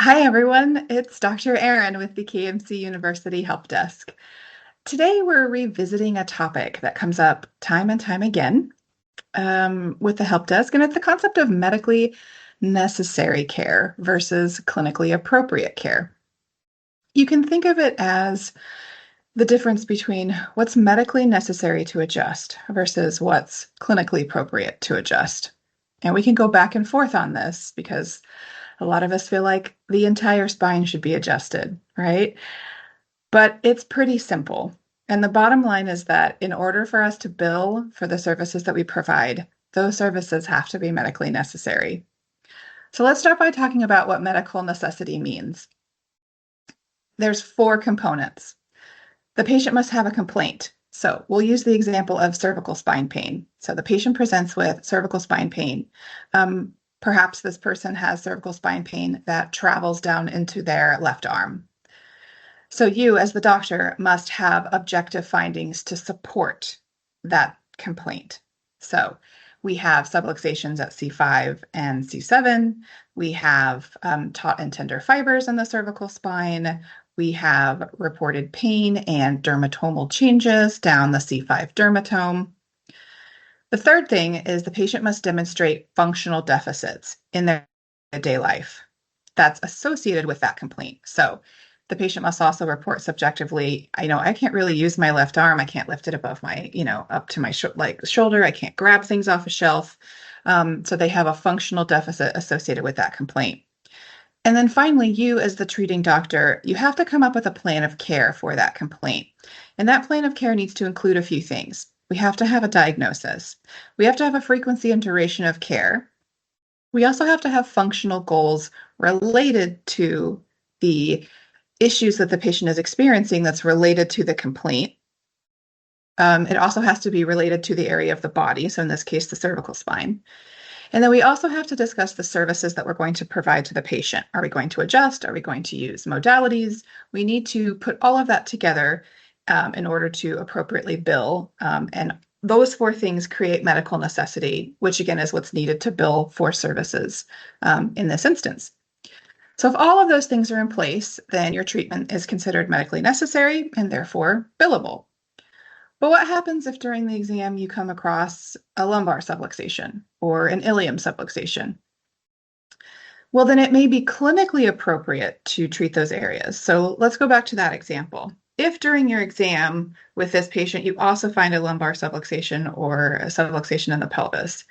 Hi, everyone. It's Dr. Erin with the KMC University HelpDesk. Today, we're revisiting a topic that comes up time and time again with the help desk, and it's the concept of medically necessary care versus clinically appropriate care. You can think of it as the difference between what's medically necessary to adjust versus what's clinically appropriate to adjust. And we can go back and forth on this because a lot of us feel like the entire spine should be adjusted, right? But it's pretty simple. And the bottom line is that in order for us to bill for the services that we provide, those services have to be medically necessary. So let's start by talking about what medical necessity means. There's 4 components. The patient must have a complaint. So we'll use the example of cervical spine pain. So the patient presents with cervical spine pain. Perhaps this person has cervical spine pain that travels down into their left arm. So you, as the doctor, must have objective findings to support that complaint. So we have subluxations at C5 and C7. We have taut and tender fibers in the cervical spine. We have reported pain and dermatomal changes down the C5 dermatome. The third thing is the patient must demonstrate functional deficits in their day life that's associated with that complaint. So the patient must also report subjectively, I can't really use my left arm. I can't lift it above my, up to my shoulder. I can't grab things off a shelf. So they have a functional deficit associated with that complaint. And then finally, you as the treating doctor, you have to come up with a plan of care for that complaint. And that plan of care needs to include a few things. We have to have a diagnosis. We have to have a frequency and duration of care. We also have to have functional goals related to the issues that the patient is experiencing that's related to the complaint. It also has to be related to the area of the body, so in this case, the cervical spine. And then we also have to discuss the services that we're going to provide to the patient. Are we going to adjust? Are we going to use modalities? We need to put all of that together in order to appropriately bill. And those 4 things create medical necessity, which again is what's needed to bill for services in this instance. So if all of those things are in place, then your treatment is considered medically necessary and therefore billable. But what happens if during the exam you come across a lumbar subluxation or an ilium subluxation? Well, then it may be clinically appropriate to treat those areas. So let's go back to that example. If during your exam with this patient, you also find a lumbar subluxation or a subluxation in the pelvis,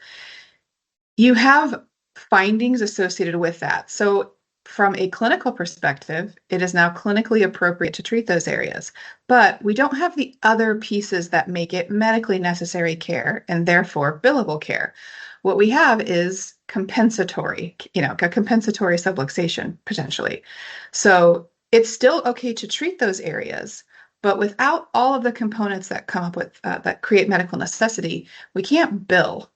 you have findings associated with that. So from a clinical perspective, it is now clinically appropriate to treat those areas, but we don't have the other pieces that make it medically necessary care and therefore billable care. What we have is compensatory, a compensatory subluxation potentially. So it's still okay to treat those areas, but without all of the components that come up with that create medical necessity, we can't bill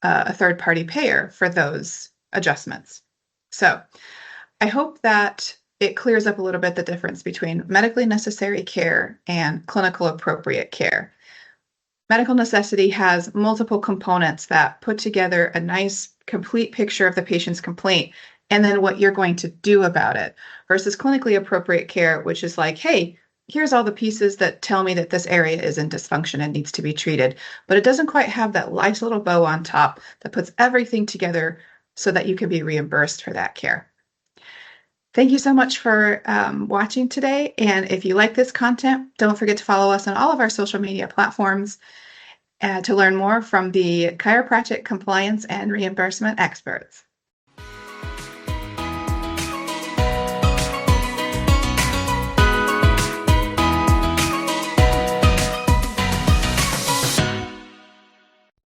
a third-party payer for those adjustments. So I hope that it clears up a little bit the difference between medically necessary care and clinical appropriate care. Medical necessity has multiple components that put together a nice, complete picture of the patient's complaint and then what you're going to do about it, versus clinically appropriate care, which is like, hey, here's all the pieces that tell me that this area is in dysfunction and needs to be treated, but it doesn't quite have that nice little bow on top that puts everything together so that you can be reimbursed for that care. Thank you so much for watching today. And if you like this content, don't forget to follow us on all of our social media platforms to learn more from the chiropractic compliance and reimbursement experts.